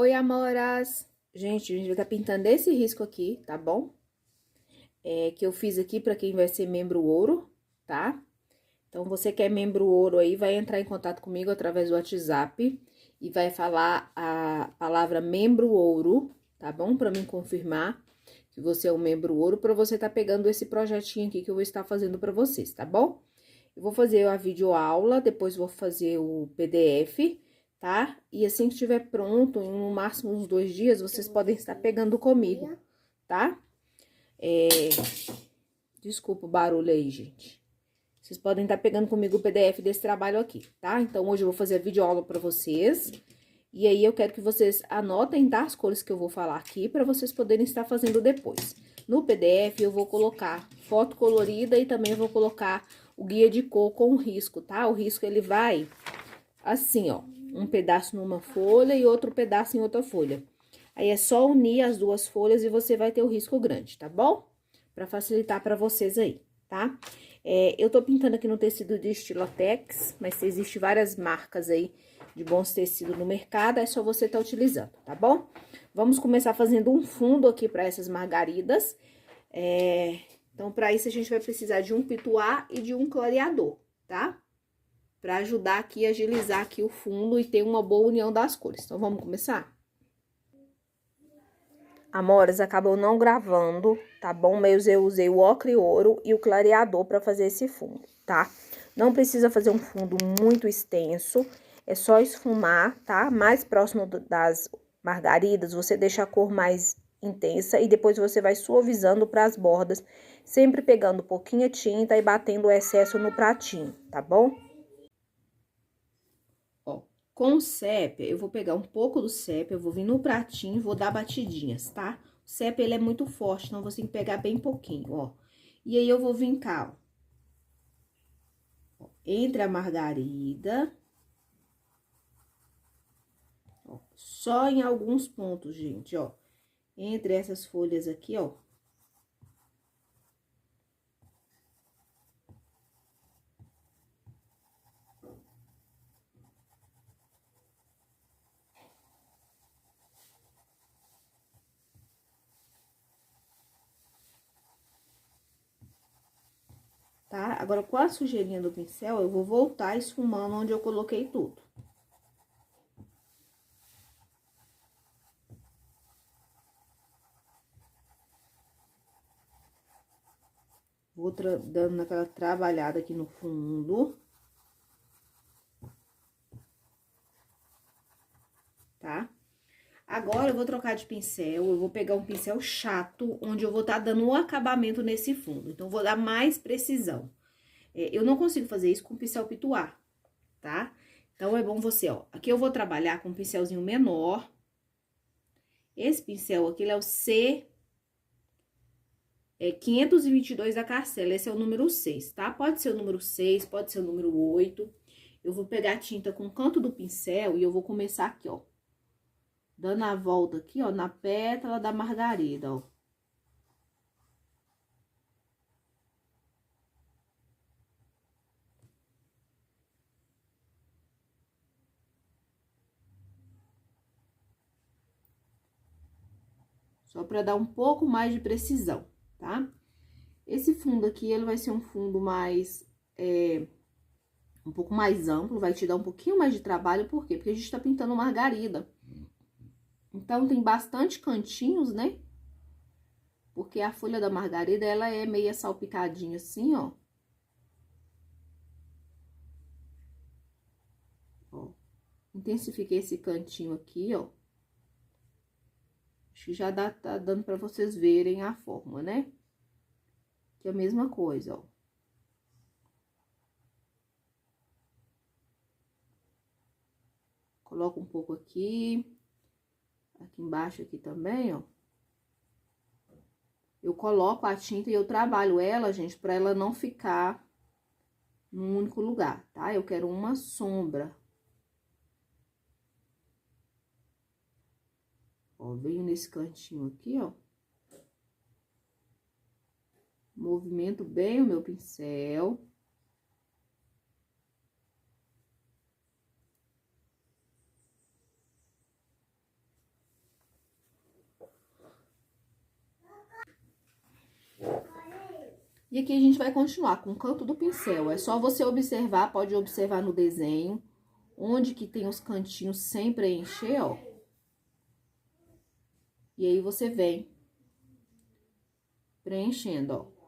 Oi, amoras! Gente, a gente vai estar pintando esse risco aqui, tá bom? Que eu fiz aqui para quem vai ser membro ouro, tá? Então, você que é membro ouro aí, vai entrar em contato comigo através do WhatsApp e vai falar a palavra membro ouro, tá bom? Para mim confirmar que você é um membro ouro, para você estar pegando esse projetinho aqui que eu vou estar fazendo para vocês, tá bom? Eu vou fazer a videoaula, depois vou fazer o PDF, tá? E assim que estiver pronto, em no máximo uns 2 dias, vocês podem estar pegando comigo, tá? Desculpa o barulho aí, gente. Vocês podem estar pegando comigo o PDF desse trabalho aqui, tá? Então, hoje eu vou fazer a videoaula pra vocês. E aí, eu quero que vocês anotem, tá? As cores que eu vou falar aqui, pra vocês poderem estar fazendo depois. No PDF, eu vou colocar foto colorida e também vou colocar o guia de cor com o risco, tá? O risco, ele vai assim, ó. Um pedaço numa folha e outro pedaço em outra folha. Aí, é só unir as duas folhas e você vai ter o risco grande, tá bom? Pra facilitar pra vocês aí, tá? Eu tô pintando aqui no tecido de Estilotex, mas existem várias marcas aí de bons tecidos no mercado, é só você tá utilizando, tá bom? Vamos começar fazendo um fundo aqui para essas margaridas. Então, para isso, a gente vai precisar de um pituá e de um clareador, tá? Para ajudar aqui a agilizar aqui o fundo e ter uma boa união das cores. Então, vamos começar? Amoras, acabou não gravando, tá bom? Mas eu usei o ocre ouro e o clareador para fazer esse fundo, tá? Não precisa fazer um fundo muito extenso, é só esfumar, tá? Mais próximo das margaridas, você deixa a cor mais intensa e depois você vai suavizando para as bordas, sempre pegando pouquinha tinta e batendo o excesso no pratinho, tá bom? Ó, com o sépia, eu vou pegar um pouco do sépia, eu vou vir no pratinho e vou dar batidinhas, tá? O sépia, ele é muito forte, então você tem que pegar bem pouquinho, ó. E aí, eu vou vir cá, ó, entre a margarida, ó, só em alguns pontos, gente, ó. Entre essas folhas aqui, ó. Tá? Agora, com a sujeirinha do pincel, eu vou voltar esfumando onde eu coloquei tudo. Vou dando aquela trabalhada aqui no fundo. Tá? Agora, eu vou trocar de pincel, eu vou pegar um pincel chato, onde eu vou estar dando um acabamento nesse fundo. Então, vou dar mais precisão. Eu não consigo fazer isso com pincel pituá, tá? Então, é bom você, ó, aqui eu vou trabalhar com um pincelzinho menor. Esse pincel aqui, ele é o C 522 da Carcela, esse é o número 6, tá? Pode ser o número 6, pode ser o número 8. Eu vou pegar a tinta com o canto do pincel e eu vou começar aqui, ó. Dando a volta aqui, ó, na pétala da margarida, ó. Só pra dar um pouco mais de precisão, tá? Esse fundo aqui, ele vai ser um fundo mais, um pouco mais amplo, vai te dar um pouquinho mais de trabalho, por quê? Porque a gente tá pintando margarida. Então, tem bastante cantinhos, né? Porque a folha da margarida, ela é meia salpicadinha assim, ó. Ó. Intensifiquei esse cantinho aqui, ó. Acho que já tá dando pra vocês verem a forma, né? Que é a mesma coisa, ó. Coloco um pouco aqui. Aqui embaixo aqui também, ó. Eu coloco a tinta e eu trabalho ela, gente, pra ela não ficar num único lugar, tá? Eu quero uma sombra. Ó, venho nesse cantinho aqui, ó. Movimento bem o meu pincel. E aqui a gente vai continuar com o canto do pincel. É só você observar, pode observar no desenho, onde que tem os cantinhos sem preencher, ó. E aí, você vem preenchendo, ó.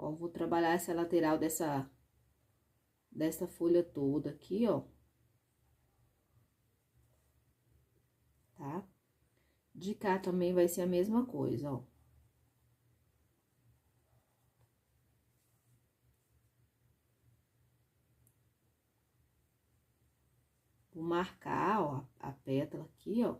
Ó, vou trabalhar essa lateral dessa folha toda aqui, ó. Tá? De cá também vai ser a mesma coisa, ó. Vou marcar, ó, a pétala aqui, ó.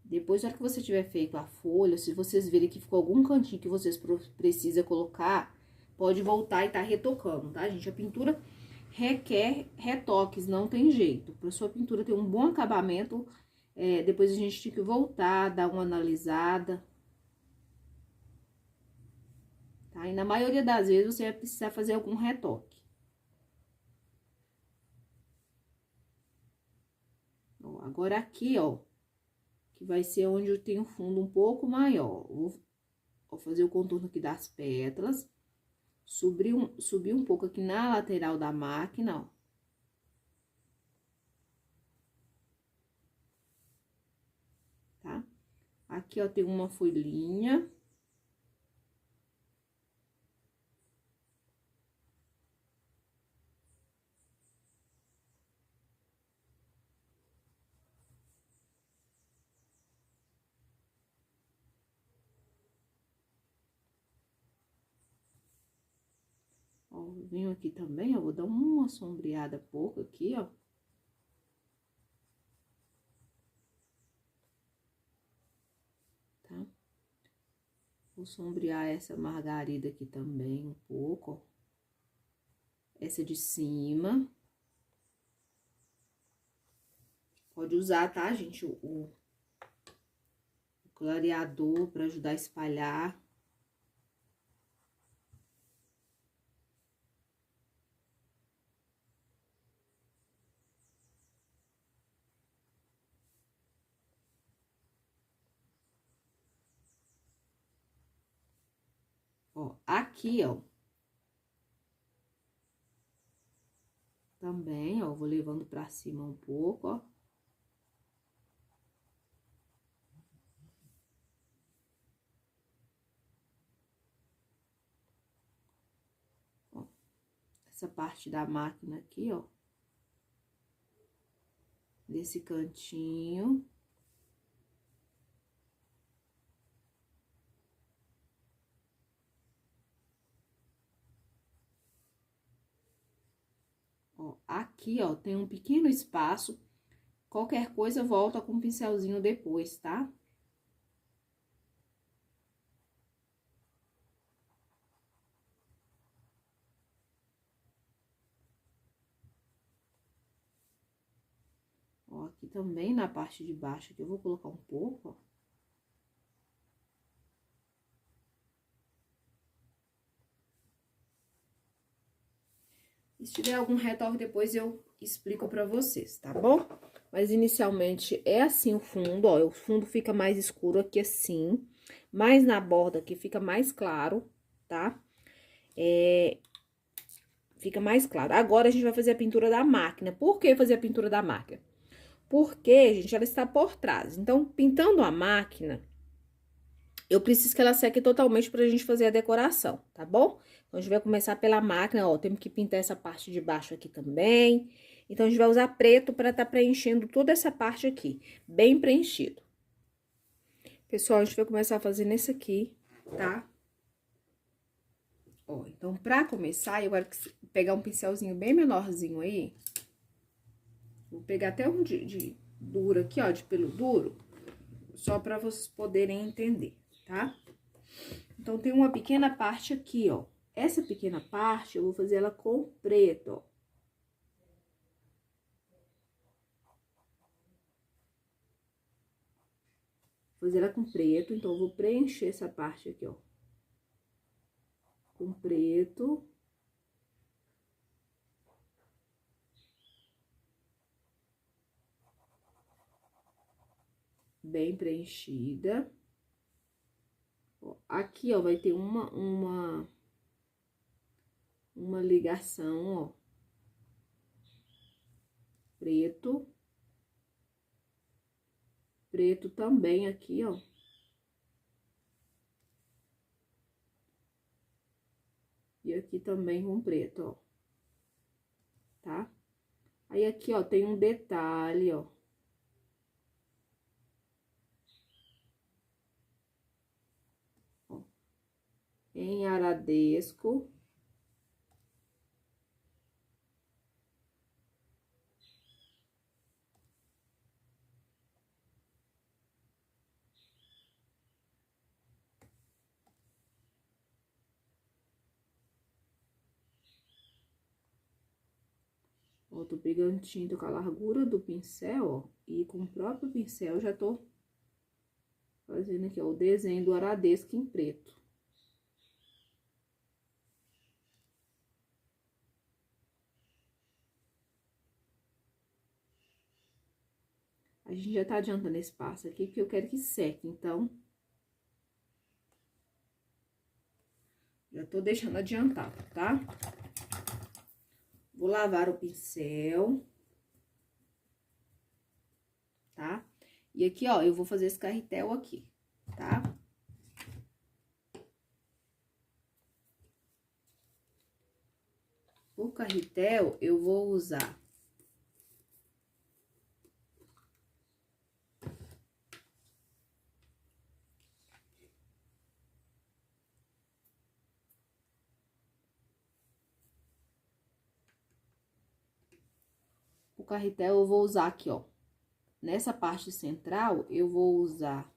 Depois, na hora que você tiver feito a folha, se vocês verem que ficou algum cantinho que vocês precisam colocar, pode voltar e tá retocando, tá, gente? A pintura requer retoques, não tem jeito. Pra sua pintura ter um bom acabamento, depois a gente tem que voltar, dar uma analisada. Tá? E na maioria das vezes, você vai precisar fazer algum retoque. Ó, agora aqui, ó, que vai ser onde eu tenho fundo um pouco maior. Vou fazer o contorno aqui das pétalas. Subir um pouco aqui na lateral da máquina, ó. Tá? Aqui, ó, tem uma folhinha. Ó, venho aqui também, ó, vou dar uma sombreada pouco aqui, ó. Tá? Vou sombrear essa margarida aqui também um pouco, ó. Essa de cima. Pode usar, tá, gente, o clareador pra ajudar a espalhar. Ó, aqui, ó. Também, ó, vou levando pra cima um pouco, ó. Ó, essa parte da máquina aqui, ó. Desse cantinho. Ó, aqui, ó, tem um pequeno espaço. Qualquer coisa, volta com o pincelzinho depois, tá? Ó, aqui também na parte de baixo, que eu vou colocar um pouco, ó. Se tiver algum retoque, depois eu explico pra vocês, tá bom? Mas, inicialmente, é assim o fundo, ó. O fundo fica mais escuro aqui assim, mais na borda aqui fica mais claro, tá? Fica mais claro. Agora, a gente vai fazer a pintura da máquina. Por que fazer a pintura da máquina? Porque, gente, ela está por trás. Então, pintando a máquina, eu preciso que ela seque totalmente pra gente fazer a decoração, tá bom? Então, a gente vai começar pela máquina, ó, temos que pintar essa parte de baixo aqui também. Então, a gente vai usar preto pra tá preenchendo toda essa parte aqui, bem preenchido. Pessoal, a gente vai começar fazendo esse aqui, tá? Ó, então, pra começar, eu quero pegar um pincelzinho bem menorzinho aí. Vou pegar até um de duro aqui, ó, de pelo duro. só para vocês poderem entender, tá? Então, tem uma pequena parte aqui, ó. Essa pequena parte, eu vou fazer ela com preto, ó. Vou fazer ela com preto, então, eu vou preencher essa parte aqui, ó. Com preto. Bem preenchida. Ó, aqui, ó, vai ter uma ligação, ó. Preto. Preto também aqui, ó. E aqui também com preto, ó. Tá? Aí, aqui, ó, tem um detalhe, ó. Ó. Em aradesco. Ó, tô pegando tinta com a largura do pincel, ó, e com o próprio pincel já tô fazendo aqui, ó, o desenho do aradesco em preto. A gente já tá adiantando esse passo aqui, porque eu quero que seque, então... Já tô deixando adiantado, tá? Vou lavar o pincel. Tá? E aqui, ó, eu vou fazer esse carretel aqui, tá? O carretel, eu vou usar... O carretel eu vou usar aqui, ó. Nessa parte central, eu vou usar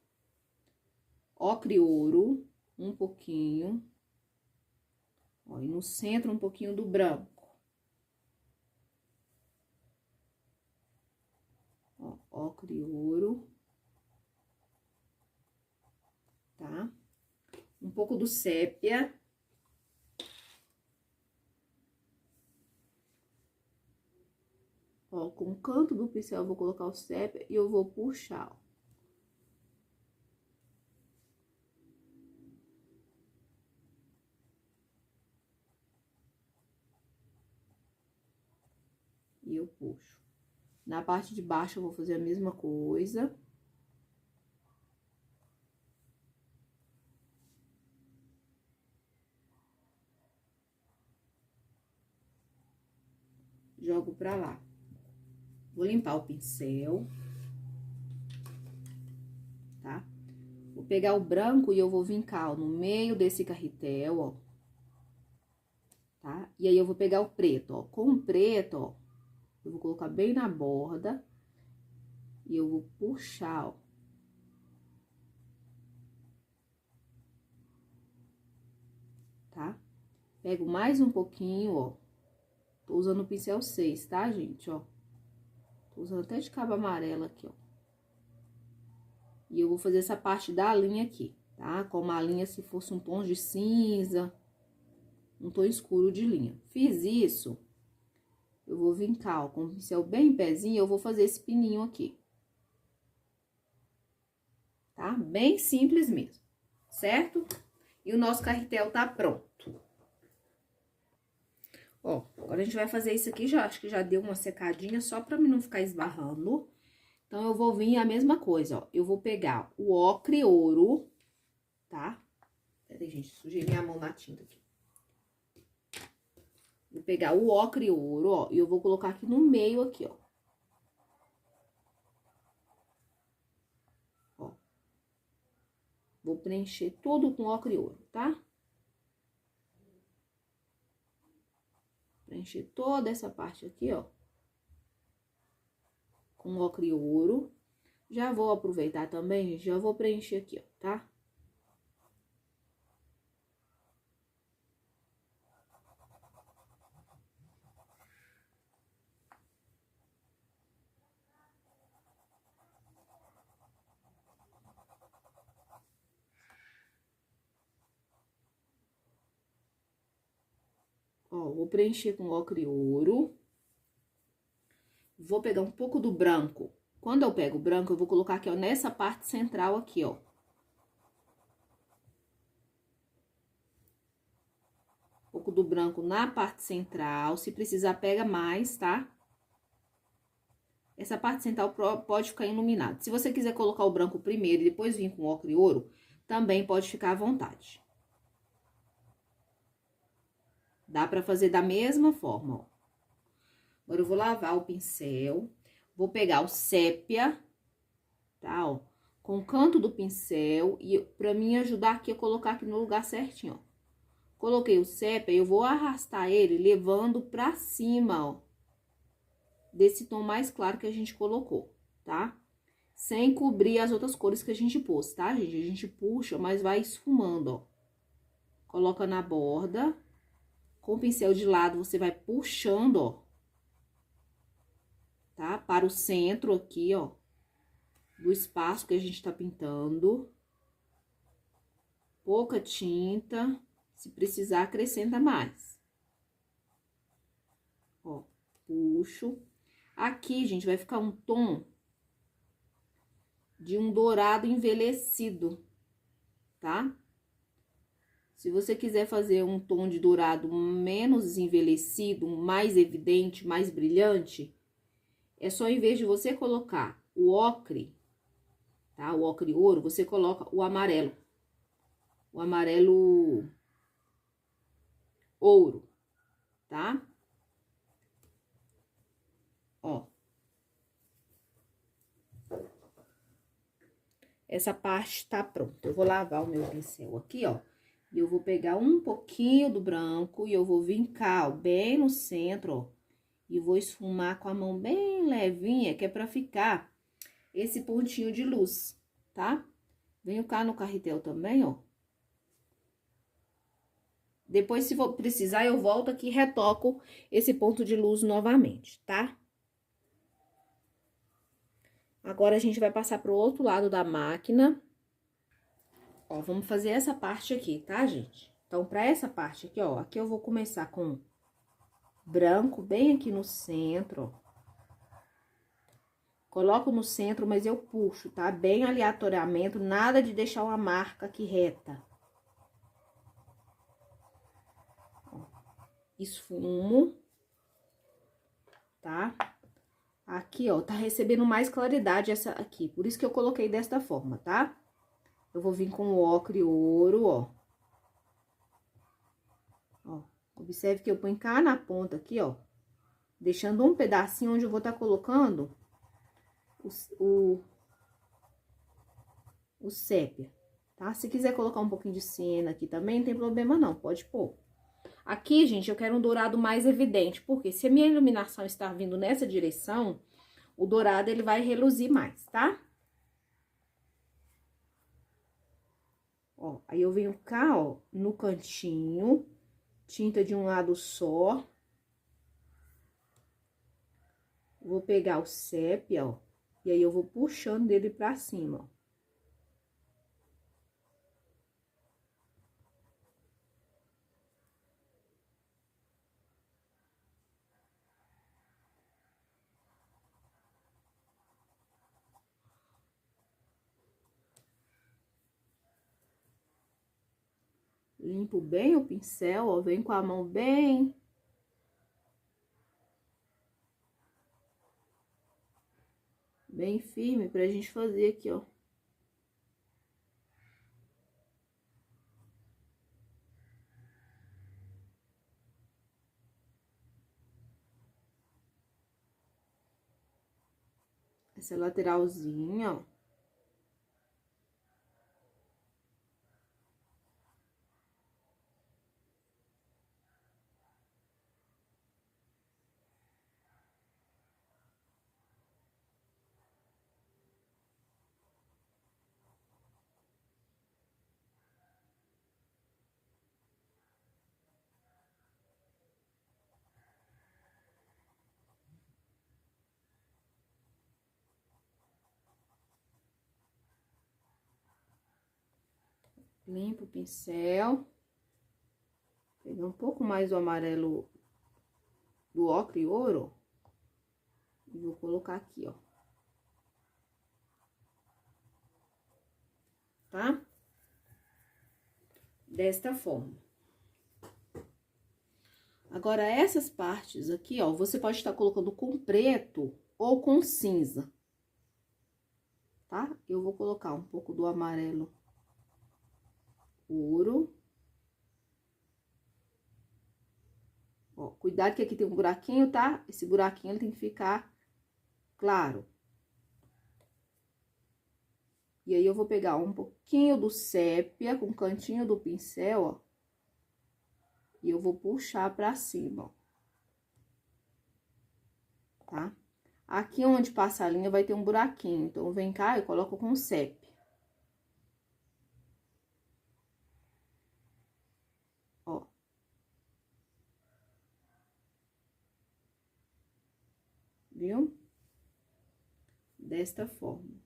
ocre ouro, um pouquinho. Ó, e no centro, um pouquinho do branco. Ó, ocre ouro. Tá? Um pouco do sépia. Ó, com o canto do pincel eu vou colocar o sépia e eu vou puxar, ó. E eu puxo. Na parte de baixo eu vou fazer a mesma coisa. Jogo pra lá. Vou limpar o pincel. Tá? Vou pegar o branco e eu vou vincar, ó, no meio desse carretel, ó. Tá? E aí, eu vou pegar o preto, ó. Com o preto, ó, eu vou colocar bem na borda. E eu vou puxar, ó. Tá? Pego mais um pouquinho, ó. Tô usando o pincel 6, tá, gente, ó? Tô usando até de cabo amarelo aqui, ó. E eu vou fazer essa parte da linha aqui, tá? Como a linha se fosse um tom de cinza, um tom escuro de linha. Fiz isso, eu vou vincar, ó, com o pincel bem em pezinho, eu vou fazer esse pininho aqui. Tá? Bem simples mesmo, certo? E o nosso carretel tá pronto. Ó, agora a gente vai fazer isso aqui, já acho que já deu uma secadinha, só pra mim não ficar esbarrando. Então, eu vou vir a mesma coisa, ó. Eu vou pegar o ocre ouro, tá? Peraí, gente, sujei minha mão na tinta aqui. Vou pegar o ocre ouro, ó, e eu vou colocar aqui no meio, aqui, ó. Ó. Vou preencher tudo com ocre ouro, tá? Preencher toda essa parte aqui, ó. Com ocre ouro. Já vou aproveitar também, gente, já vou preencher aqui, ó, tá? Ó, vou preencher com ocre e ouro. Vou pegar um pouco do branco. Quando eu pego o branco, eu vou colocar aqui, ó, nessa parte central aqui, ó. Um pouco do branco na parte central. Se precisar, pega mais, tá? Essa parte central pode ficar iluminada. Se você quiser colocar o branco primeiro e depois vir com ocre e ouro, também pode ficar à vontade. Dá pra fazer da mesma forma, ó. Agora, eu vou lavar o pincel. Vou pegar o sépia, tá, ó, com o canto do pincel e pra mim ajudar aqui a colocar aqui no lugar certinho, ó. Coloquei o sépia, eu vou arrastar ele levando pra cima, ó, desse tom mais claro que a gente colocou, tá? Sem cobrir as outras cores que a gente pôs, tá, gente? A gente puxa, mas vai esfumando, ó. Coloca na borda. Com o pincel de lado, você vai puxando, ó, tá? Para o centro aqui, ó, do espaço que a gente tá pintando. Pouca tinta, se precisar, acrescenta mais. Ó, puxo. Aqui, gente, vai ficar um tom de um dourado envelhecido, tá? Se você quiser fazer um tom de dourado menos envelhecido, mais evidente, mais brilhante, é só em vez de você colocar o ocre, tá? O ocre ouro, você coloca o amarelo. O amarelo ouro, tá? Ó. Essa parte tá pronta. Eu vou lavar o meu pincel aqui, ó. E eu vou pegar um pouquinho do branco e eu vou vincar, ó, bem no centro, ó. E vou esfumar com a mão bem levinha, que é pra ficar esse pontinho de luz, tá? Venho cá no carretel também, ó. Depois, se for precisar, eu volto aqui e retoco esse ponto de luz novamente, tá? Agora, a gente vai passar pro outro lado da máquina. Ó, vamos fazer essa parte aqui, tá, gente? Então, pra essa parte aqui, ó, aqui eu vou começar com branco bem aqui no centro, ó. Coloco no centro, mas eu puxo, tá? Bem aleatoriamente, nada de deixar uma marca aqui reta. Ó, esfumo, tá? Aqui, ó, tá recebendo mais claridade essa aqui, por isso que eu coloquei desta forma, tá? Eu vou vir com o ocre ouro, ó. Ó, observe que eu ponho cá na ponta aqui, ó, deixando um pedacinho onde eu vou estar colocando o sépia, tá? Se quiser colocar um pouquinho de siena aqui também, não tem problema não, pode pôr. Aqui, gente, eu quero um dourado mais evidente, porque se a minha iluminação está vindo nessa direção, o dourado, ele vai reluzir mais, tá? Ó, aí eu venho cá, ó, no cantinho, tinta de um lado só. Vou pegar o sépia, ó, e aí eu vou puxando dele pra cima, ó. Limpo bem o pincel, ó, vem com a mão bem firme pra gente fazer aqui, ó. Essa lateralzinha, ó. Limpo o pincel. Pegar um pouco mais do amarelo do ocre e ouro. E vou colocar aqui, ó. Tá? Desta forma. Agora, essas partes aqui, ó, você pode estar colocando com preto ou com cinza. Tá? Eu vou colocar um pouco do amarelo ouro. Ó, cuidado que aqui tem um buraquinho, tá? Esse buraquinho ele tem que ficar claro. E aí, eu vou pegar um pouquinho do sépia com o cantinho do pincel, ó. E eu vou puxar pra cima, ó. Tá? Aqui onde passa a linha vai ter um buraquinho. Então, vem cá, eu coloco com sépia. Ó. Viu? Desta forma.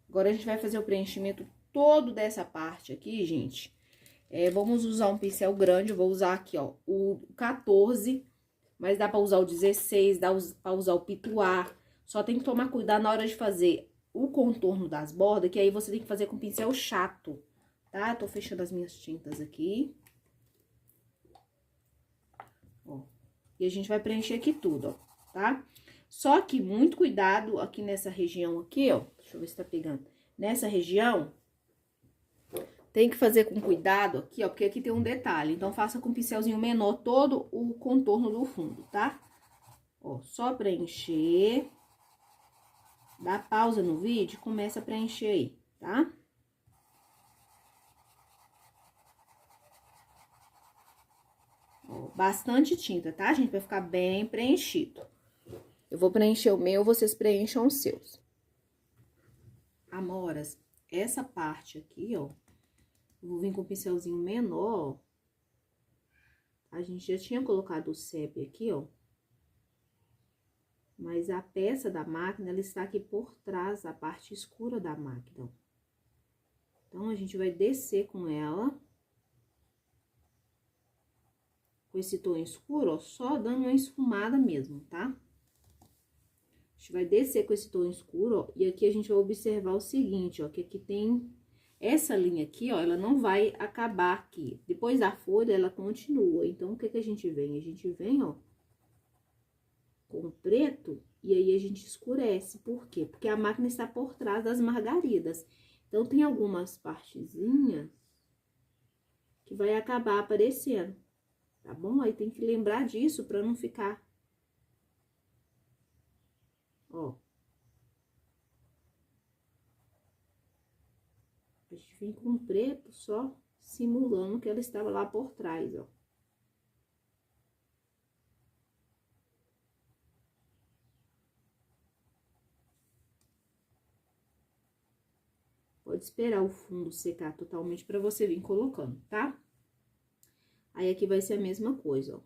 Agora, a gente vai fazer o preenchimento todo dessa parte aqui, gente. Vamos usar um pincel grande, eu vou usar aqui, ó, o 14, mas dá pra usar o 16, dá pra usar o pituar. Só tem que tomar cuidado na hora de fazer o contorno das bordas, que aí você tem que fazer com pincel chato, tá? Tô fechando as minhas tintas aqui. Ó, e a gente vai preencher aqui tudo, ó, tá? Só que muito cuidado aqui nessa região aqui, ó. Deixa eu ver se tá pegando. Nessa região, tem que fazer com cuidado aqui, ó, porque aqui tem um detalhe. Então, faça com um pincelzinho menor todo o contorno do fundo, tá? Ó, só preencher. Dá pausa no vídeo e começa a preencher aí, tá? Ó, bastante tinta, tá, gente? Pra ficar bem preenchido. Eu vou preencher o meu, vocês preencham os seus. Amoras, essa parte aqui, ó, eu vou vir com um pincelzinho menor. A gente já tinha colocado o sépia aqui, ó. Mas a peça da máquina, ela está aqui por trás, a parte escura da máquina, ó. Então, a gente vai descer com ela. Com esse tom escuro, ó, só dando uma esfumada mesmo, tá? A gente vai descer com esse tom escuro, ó, e aqui a gente vai observar o seguinte, ó, que aqui tem essa linha aqui, ó, ela não vai acabar aqui. Depois da folha, ela continua. Então, o que que a gente vem? A gente vem, ó, com preto, e aí a gente escurece. Por quê? Porque a máquina está por trás das margaridas. Então, tem algumas partezinhas que vai acabar aparecendo, tá bom? Aí tem que lembrar disso pra não ficar, ó. A gente vem com preto só simulando que ela estava lá por trás, ó. Pode esperar o fundo secar totalmente pra você vir colocando, tá? Aí, aqui vai ser a mesma coisa, ó.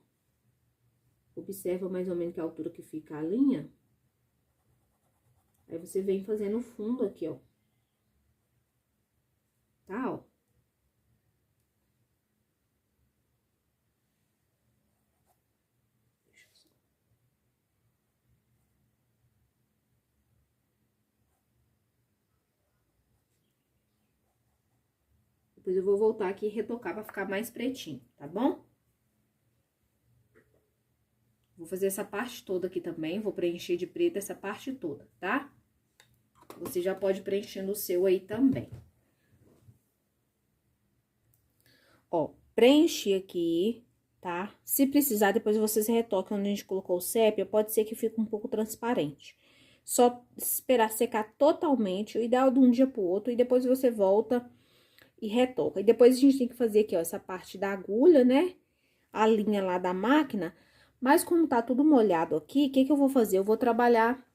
Observa mais ou menos que a altura que fica a linha. Aí, você vem fazendo o fundo aqui, ó. Tá, ó. Depois eu vou voltar aqui e retocar pra ficar mais pretinho, tá bom? Vou fazer essa parte toda aqui também, vou preencher de preto essa parte toda, tá? Você já pode preencher no seu aí também. Ó, preenchi aqui, tá? Se precisar, depois vocês retoquem onde a gente colocou o sépia, pode ser que fique um pouco transparente. Só esperar secar totalmente, o ideal de um dia pro outro, e depois você volta e retoca. E depois a gente tem que fazer aqui, ó, essa parte da agulha, né? A linha lá da máquina. Mas como tá tudo molhado aqui, o que que eu vou fazer? Eu vou trabalhar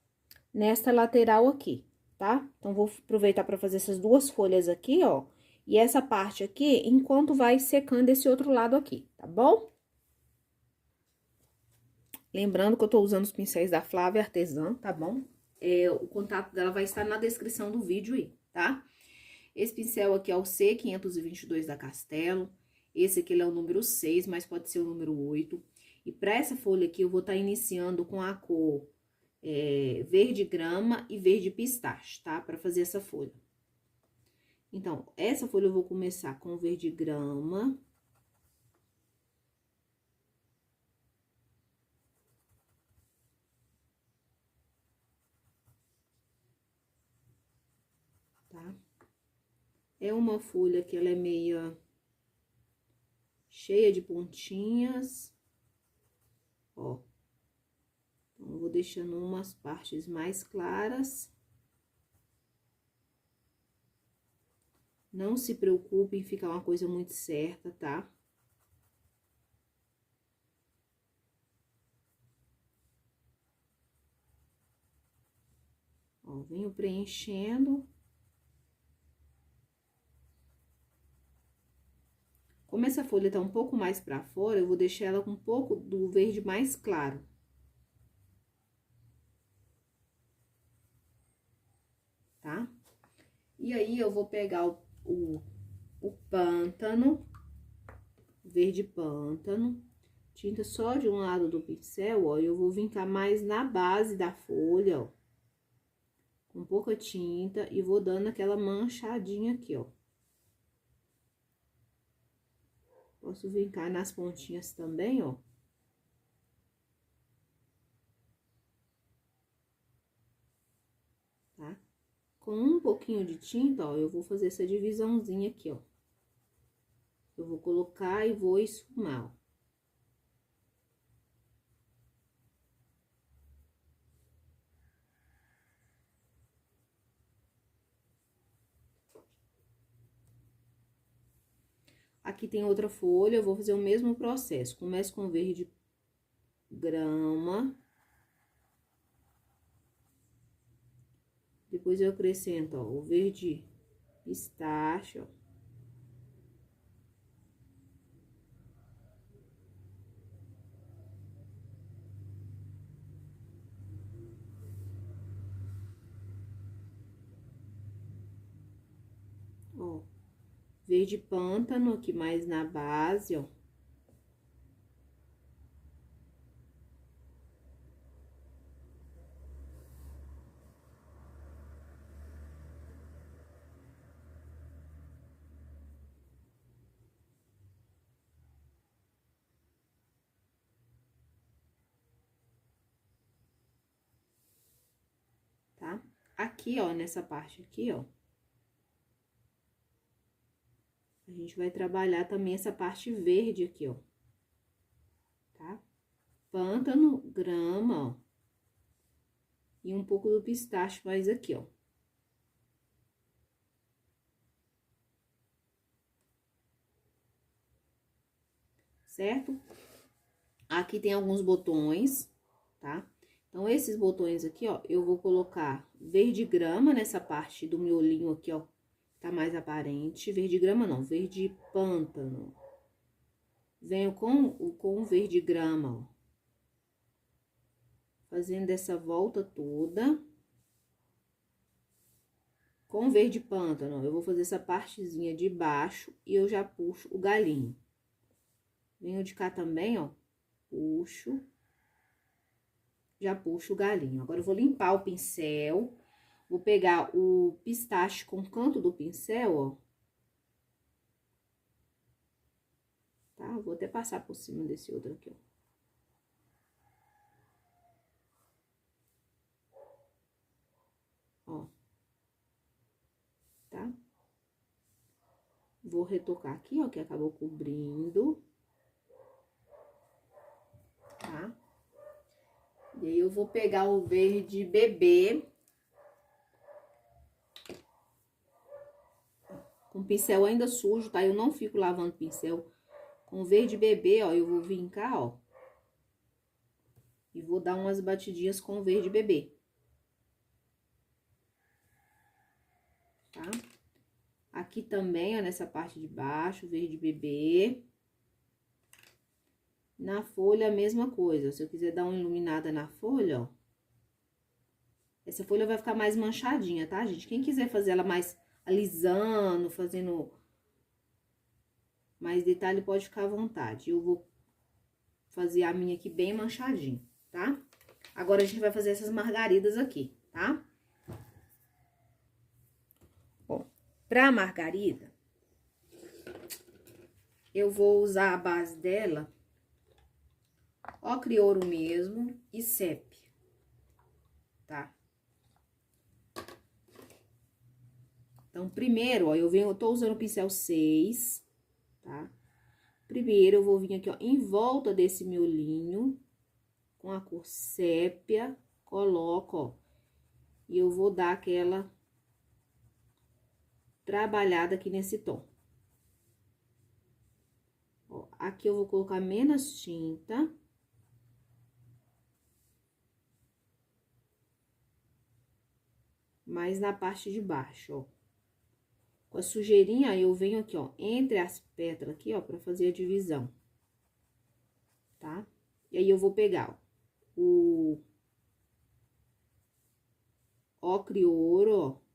nesta lateral aqui, tá? Então, vou aproveitar pra fazer essas duas folhas aqui, ó. E essa parte aqui, enquanto vai secando esse outro lado aqui, tá bom? Lembrando que eu tô usando os pincéis da Flávia Artesã, tá bom? o contato dela vai estar na descrição do vídeo aí, tá? Esse pincel aqui é o C522 da Castelo. Esse aqui ele é o número 6, mas pode ser o número 8. E para essa folha aqui, eu vou estar iniciando com a cor verde grama e verde pistache, tá? Para fazer essa folha. Então, essa folha eu vou começar com verde grama. Tá? É uma folha que ela é meia cheia de pontinhas, ó. Então, eu vou deixando umas partes mais claras. Não se preocupe em ficar uma coisa muito certa, tá? Ó, venho preenchendo. Como essa folha tá um pouco mais pra fora, eu vou deixar ela com um pouco do verde mais claro. Tá? E aí, eu vou pegar o pântano, verde pântano, tinta só de um lado do pincel, ó, e eu vou vincar mais na base da folha, ó, com pouca tinta, e vou dando aquela manchadinha aqui, ó. Posso vincar nas pontinhas também, ó. Tá? Com um pouquinho de tinta, ó, eu vou fazer essa divisãozinha aqui, ó. Eu vou colocar e vou esfumar, ó. Aqui tem outra folha, eu vou fazer o mesmo processo. Começo com verde grama. Depois eu acrescento, ó, o verde pistache, ó. Ó, verde pântano aqui mais na base, ó. Tá? Aqui, ó, nessa parte aqui, ó. A gente vai trabalhar também essa parte verde aqui, ó. Tá? Pântano, grama, ó. E um pouco do pistache mais aqui, ó. Certo? Aqui tem alguns botões, tá? Então, esses botões aqui, ó, eu vou colocar verde grama nessa parte do miolinho aqui, ó. Tá mais aparente. Verde grama não, verde pântano. Venho com o verde grama, ó. Fazendo essa volta toda. Com o verde pântano, eu vou fazer essa partezinha de baixo e eu já puxo o galinho. Venho de cá também, ó, puxo, já puxo o galinho. Agora, eu vou limpar o pincel, vou pegar o pistache com o canto do pincel, ó. Tá? Vou até passar por cima desse outro aqui, ó. Ó. Tá? Vou retocar aqui, ó, que acabou cobrindo. Tá? E aí, eu vou pegar o verde bebê. Com o pincel ainda sujo, tá? Eu não fico lavando o pincel. Com o verde bebê, ó, eu vou vincar, ó. E vou dar umas batidinhas com o verde bebê. Tá? Aqui também, ó, nessa parte de baixo, verde bebê. Na folha, a mesma coisa. Se eu quiser dar uma iluminada na folha, ó. Essa folha vai ficar mais manchadinha, tá, gente? Quem quiser fazer ela mais alisando, fazendo mais detalhe, pode ficar à vontade. Eu vou fazer a minha aqui bem manchadinha, tá? Agora, a gente vai fazer essas margaridas aqui, tá? Ó, pra margarida, eu vou usar a base dela, ocre ouro mesmo e sépia, tá? Então, primeiro, ó, eu tô usando o pincel 6, tá? Primeiro, eu vou vir aqui, ó, em volta desse miolinho, com a cor sépia, coloco, ó, e eu vou dar aquela trabalhada aqui nesse tom. Ó, aqui eu vou colocar menos tinta. Mais na parte de baixo, ó. Com a sujeirinha, eu venho aqui, ó, entre as pétalas aqui, ó, pra fazer a divisão. Tá? E aí, eu vou pegar, ó, o ocre ouro, ó.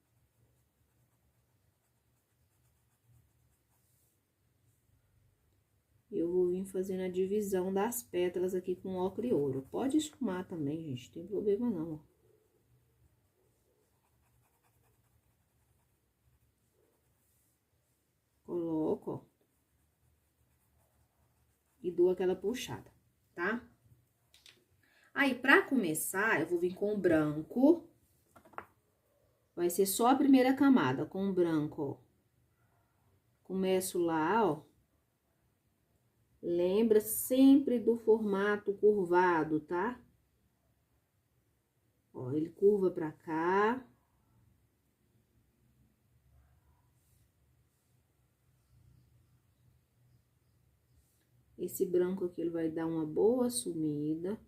Eu vou vir fazendo a divisão das pétalas aqui com ocre ouro. Pode esfumar também, gente, não tem problema não, ó. Coloco, ó. E dou aquela puxada, tá? Aí, pra começar, eu vou vir com o branco. Vai ser só a primeira camada, com o branco, ó. Começo lá, ó. Lembra sempre do formato curvado, tá? Ó, ele curva pra cá. Esse branco aqui, ele vai dar uma boa sumida.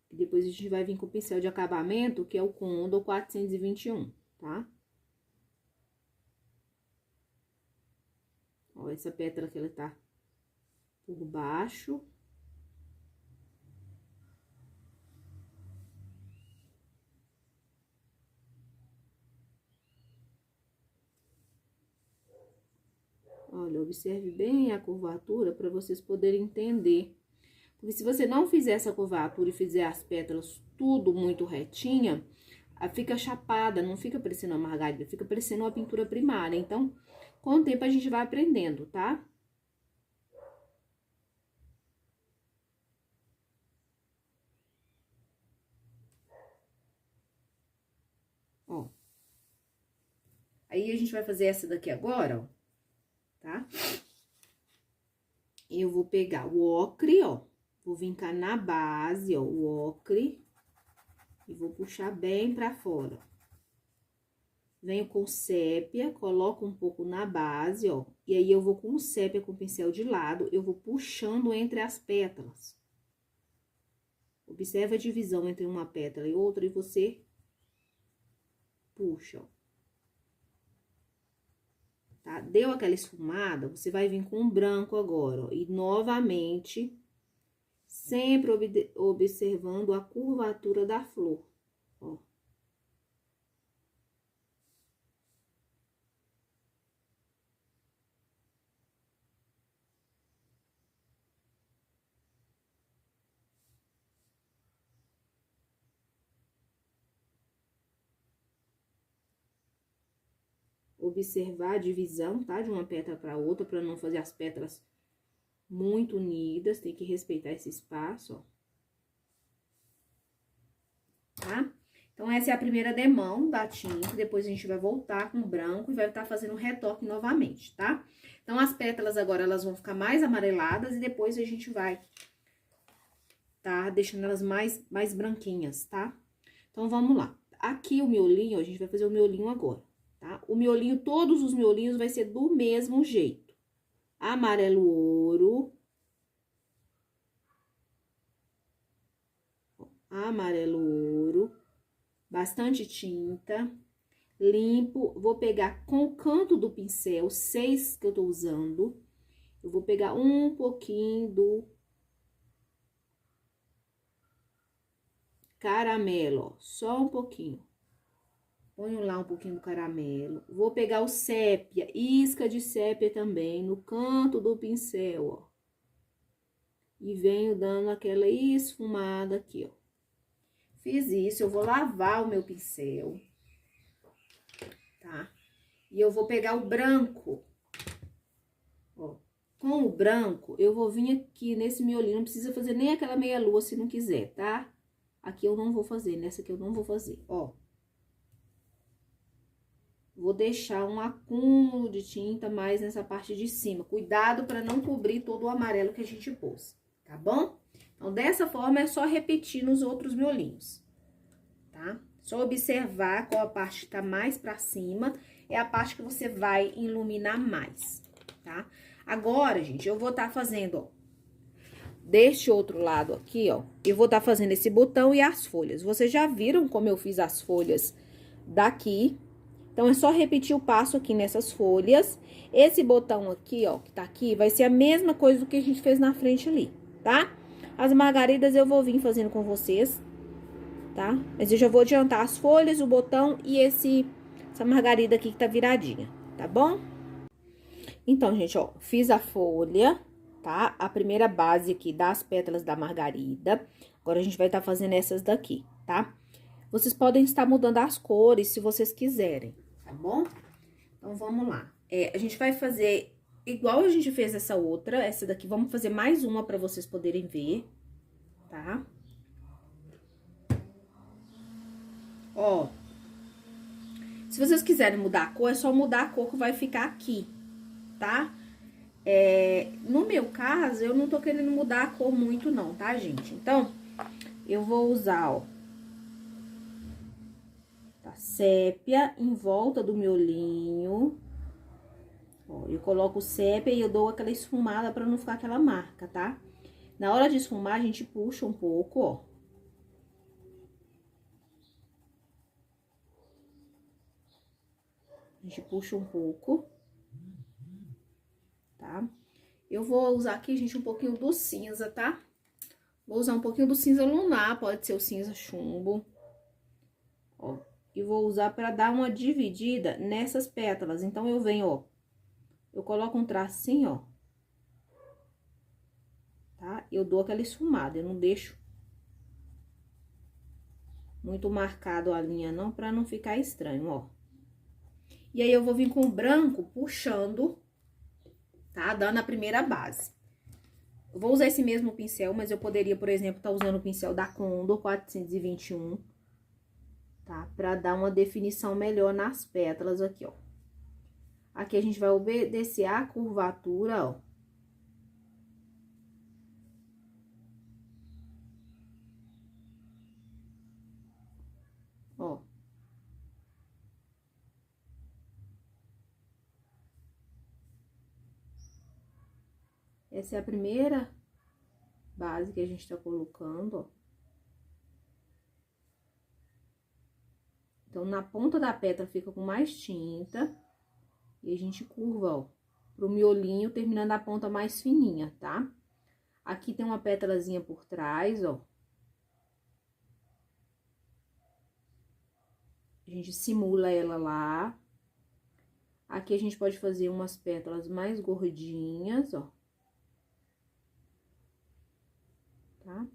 E depois a gente vai vir com o pincel de acabamento, que é o Condor 421, tá? Ó, essa pétala que ela tá por baixo. Olha, observe bem a curvatura para vocês poderem entender. Porque se você não fizer essa curvatura e fizer as pétalas tudo muito retinha, fica chapada, não fica parecendo uma margarida, fica parecendo uma pintura primária. Então, com o tempo a gente vai aprendendo, tá? Ó. Aí, a gente vai fazer essa daqui agora, ó, tá? Eu vou pegar o ocre, ó, vou vincar na base, ó, o ocre, e vou puxar bem pra fora. Venho com sépia, coloco um pouco na base, ó, e aí eu vou com sépia com o pincel de lado, eu vou puxando entre as pétalas. Observa a divisão entre uma pétala e outra e você puxa, ó. Tá? Deu aquela esfumada, você vai vir com o branco agora, ó, e novamente, sempre observando a curvatura da flor, ó. Observar a divisão, tá? De uma pétala para outra, para não fazer as pétalas muito unidas, tem que respeitar esse espaço, ó. Tá? Então, essa é a primeira demão da tinta, depois a gente vai voltar com o branco e vai estar fazendo um retoque novamente, tá? Então, as pétalas agora, elas vão ficar mais amareladas e depois a gente vai tá deixando elas mais branquinhas, tá? Então, vamos lá. Aqui o miolinho, a gente vai fazer o miolinho agora, tá? O miolinho, todos os miolinhos vai ser do mesmo jeito. Amarelo ouro. Amarelo ouro. Bastante tinta. Limpo. Vou pegar com o canto do pincel, 6 que eu tô usando. Eu vou pegar um pouquinho caramelo, ó, só um pouquinho. Ponho lá um pouquinho do caramelo. Vou pegar o sépia, isca de sépia também, no canto do pincel, ó. E venho dando aquela esfumada aqui, ó. Fiz isso, eu vou lavar o meu pincel, tá? E eu vou pegar o branco, ó. Com o branco, eu vou vir aqui nesse miolinho, não precisa fazer nem aquela meia-lua se não quiser, tá? Aqui eu não vou fazer, nessa aqui eu não vou fazer, ó. Vou deixar um acúmulo de tinta mais nessa parte de cima. Cuidado para não cobrir todo o amarelo que a gente pôs, tá bom? Então, dessa forma, é só repetir nos outros miolinhos, tá? Só observar qual a parte que tá mais pra cima, é a parte que você vai iluminar mais, tá? Agora, gente, eu vou estar fazendo, ó, deste outro lado aqui, ó, eu vou estar fazendo esse botão e as folhas. Vocês já viram como eu fiz as folhas daqui? Então, é só repetir o passo aqui nessas folhas. Esse botão aqui, ó, que tá aqui, vai ser a mesma coisa do que a gente fez na frente ali, tá? As margaridas eu vou vir fazendo com vocês, tá? Mas eu já vou adiantar as folhas, o botão e essa margarida aqui que tá viradinha, tá bom? Então, gente, ó, fiz a folha, tá? A primeira base aqui das pétalas da margarida. Agora, a gente vai estar fazendo essas daqui, tá? Vocês podem estar mudando as cores se vocês quiserem, tá bom? Então, vamos lá. A gente vai fazer igual a gente fez essa outra, essa daqui. Vamos fazer mais uma pra vocês poderem ver, tá? Ó, se vocês quiserem mudar a cor, é só mudar a cor que vai ficar aqui, tá? No meu caso, eu não tô querendo mudar a cor muito não, tá, gente? Então, eu vou usar, ó, tá, sépia em volta do miolinho. Ó, eu coloco sépia e eu dou aquela esfumada pra não ficar aquela marca, tá? Na hora de esfumar, a gente puxa um pouco, ó. A gente puxa um pouco, tá? Eu vou usar aqui, gente, um pouquinho do cinza, tá? Vou usar um pouquinho do cinza lunar, pode ser o cinza chumbo. Ó, e vou usar pra dar uma dividida nessas pétalas. Então, eu venho, ó, eu coloco um tracinho, ó. Tá? Eu dou aquela esfumada, eu não deixo muito marcado a linha, não, pra não ficar estranho, ó. E aí, eu vou vir com o branco puxando, tá? Dando a primeira base. Eu vou usar esse mesmo pincel, mas eu poderia, por exemplo, estar usando o pincel da Condor 421, tá? Pra dar uma definição melhor nas pétalas aqui, ó. Aqui a gente vai obedecer a curvatura, ó. Ó. Essa é a primeira base que a gente tá colocando, ó. Então, na ponta da pétala fica com mais tinta. E a gente curva, ó, pro miolinho, terminando a ponta mais fininha, tá? Aqui tem uma pétalazinha por trás, ó. A gente simula ela lá. Aqui a gente pode fazer umas pétalas mais gordinhas, ó. Tá?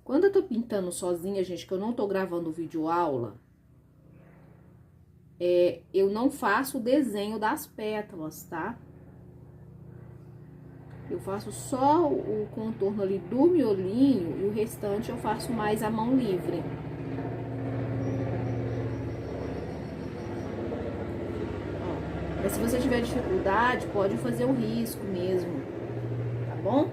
Quando eu tô pintando sozinha, gente, que eu não tô gravando vídeo aula, eu não faço o desenho das pétalas, tá? Eu faço só o contorno ali do miolinho e o restante eu faço mais à mão livre. Ó, mas se você tiver dificuldade, pode fazer o risco mesmo, tá bom?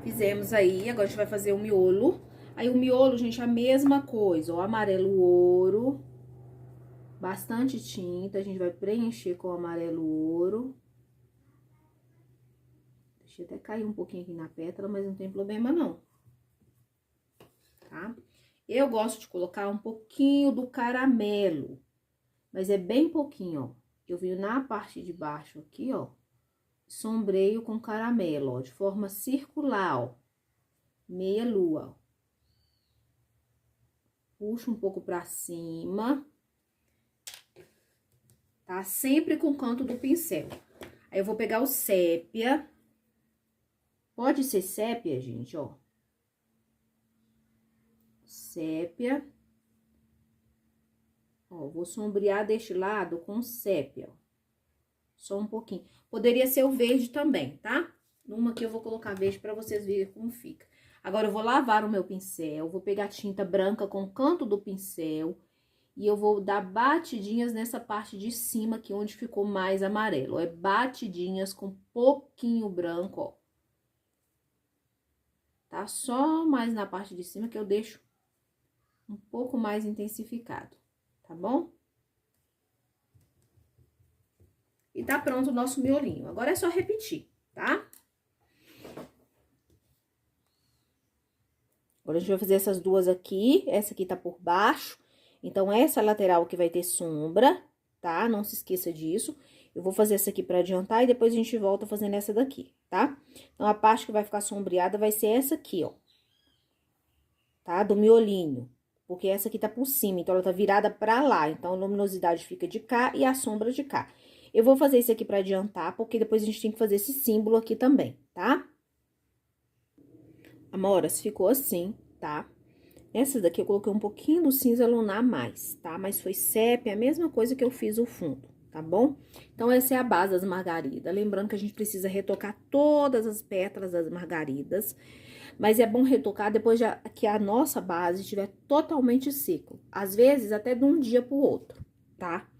Fizemos aí, agora a gente vai fazer o miolo. Aí, o miolo, gente, a mesma coisa, ó, amarelo ouro, bastante tinta, a gente vai preencher com o amarelo ouro. Deixa eu até cair um pouquinho aqui na pétala, mas não tem problema não, tá? Eu gosto de colocar um pouquinho do caramelo, mas é bem pouquinho, ó. eu venho na parte de baixo aqui, ó, sombreio com caramelo, ó, de forma circular, ó, meia lua, ó. Puxo um pouco pra cima, tá? Sempre com o canto do pincel. Aí, eu vou pegar o sépia. Pode ser sépia, gente, ó. Sépia. Ó, vou sombrear deste lado com sépia, ó. Só um pouquinho. Poderia ser o verde também, tá? Numa aqui eu vou colocar verde pra vocês verem como fica. Agora, eu vou lavar o meu pincel, vou pegar tinta branca com o canto do pincel e eu vou dar batidinhas nessa parte de cima aqui, onde ficou mais amarelo. É batidinhas com pouquinho branco, ó. Tá? Só mais na parte de cima que eu deixo um pouco mais intensificado, tá bom? E tá pronto o nosso miolinho. Agora é só repetir, tá? Agora, a gente vai fazer essas duas aqui. Essa aqui tá por baixo. Então, essa lateral que vai ter sombra, tá? Não se esqueça disso. Eu vou fazer essa aqui pra adiantar e depois a gente volta fazendo essa daqui, tá? Então, a parte que vai ficar sombreada vai ser essa aqui, ó. Tá? Do miolinho. Porque essa aqui tá por cima, então ela tá virada pra lá. Então, a luminosidade fica de cá e a sombra de cá. Eu vou fazer isso aqui pra adiantar, porque depois a gente tem que fazer esse símbolo aqui também, tá? Amoras, ficou assim, tá? Essa daqui eu coloquei um pouquinho do cinza lunar a mais, tá? Mas foi sépia, a mesma coisa que eu fiz o fundo, tá bom? Então, essa é a base das margaridas. Lembrando que a gente precisa retocar todas as pétalas das margaridas. Mas é bom retocar depois que a nossa base estiver totalmente seco. Às vezes, até de um dia pro outro, tá?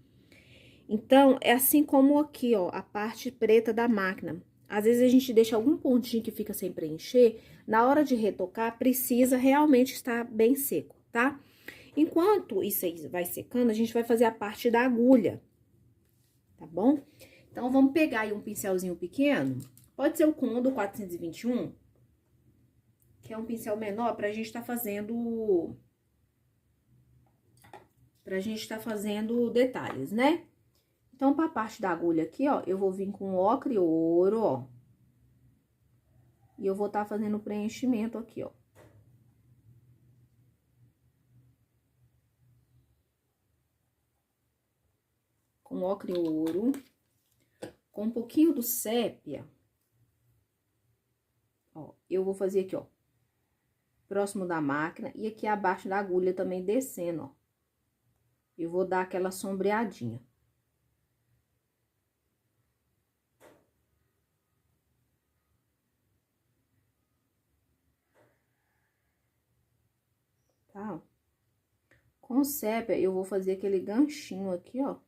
Então, é assim como aqui, ó, a parte preta da máquina. Às vezes, a gente deixa algum pontinho que fica sem preencher. Na hora de retocar, precisa realmente estar bem seco, tá? Enquanto isso aí vai secando, a gente vai fazer a parte da agulha, tá bom? Então, vamos pegar aí um pincelzinho pequeno. Pode ser o Kondo 421, que é um pincel menor pra gente tá fazendo... detalhes, né? Então, pra parte da agulha aqui, ó, eu vou vir com ocre e ouro, ó. E eu vou tá fazendo o preenchimento aqui, ó. Com ocre e ouro. Com um pouquinho do sépia. Ó, eu vou fazer aqui, ó. Próximo da máquina e aqui abaixo da agulha também descendo, ó. Eu vou dar aquela sombreadinha. Tá, ó. Com sépia, eu vou fazer aquele ganchinho aqui, ó.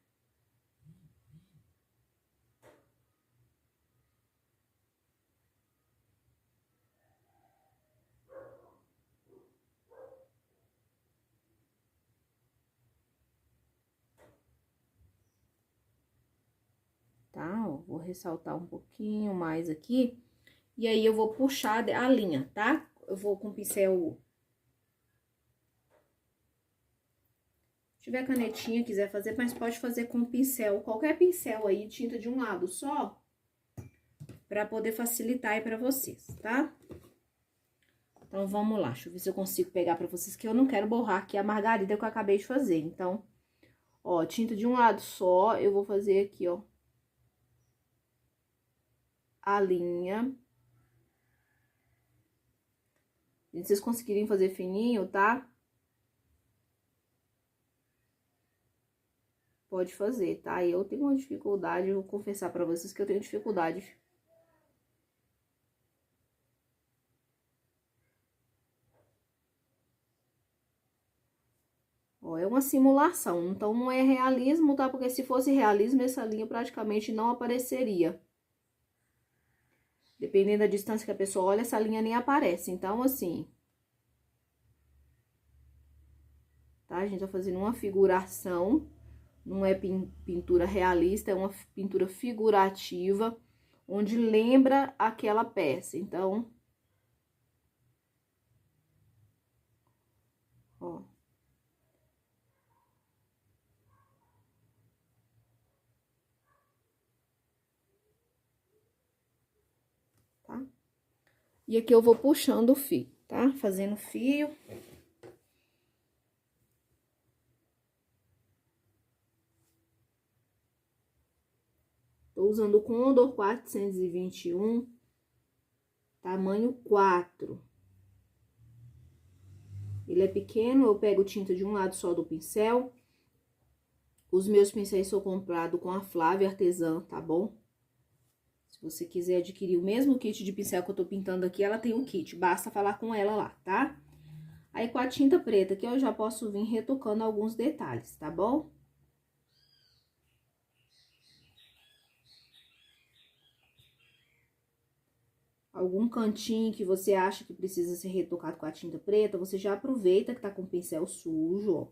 Tá, ó, vou ressaltar um pouquinho mais aqui. E aí, eu vou puxar a linha, tá? Eu vou com o pincel... Se tiver canetinha, quiser fazer, mas pode fazer com pincel. Qualquer pincel aí, tinta de um lado só. Pra poder facilitar aí pra vocês, tá? Então, vamos lá. Deixa eu ver se eu consigo pegar pra vocês, que eu não quero borrar aqui a margarida que eu acabei de fazer. Então, ó, tinta de um lado só, eu vou fazer aqui, ó. A linha. Se vocês conseguirem fazer fininho, tá? Pode fazer, tá? Eu tenho uma dificuldade, eu vou confessar pra vocês que eu tenho dificuldade. Ó, é uma simulação, então não é realismo, tá? Porque se fosse realismo, essa linha praticamente não apareceria. Dependendo da distância que a pessoa olha, essa linha nem aparece. Então, assim... Tá? A gente tá fazendo uma figuração, não é pintura realista, é uma pintura figurativa, onde lembra aquela peça. Então, ó. E aqui eu vou puxando o fio, tá? Fazendo fio. Tô usando o Condor 421, tamanho 4. Ele é pequeno, eu pego tinta de um lado só do pincel. Os meus pincéis são comprados com a Flávia Artesã, tá bom? Se você quiser adquirir o mesmo kit de pincel que eu tô pintando aqui, ela tem um kit, basta falar com ela lá, tá? Aí, com a tinta preta aqui, eu já posso vir retocando alguns detalhes, tá bom? Algum cantinho que você acha que precisa ser retocado com a tinta preta, você já aproveita que tá com o pincel sujo, ó.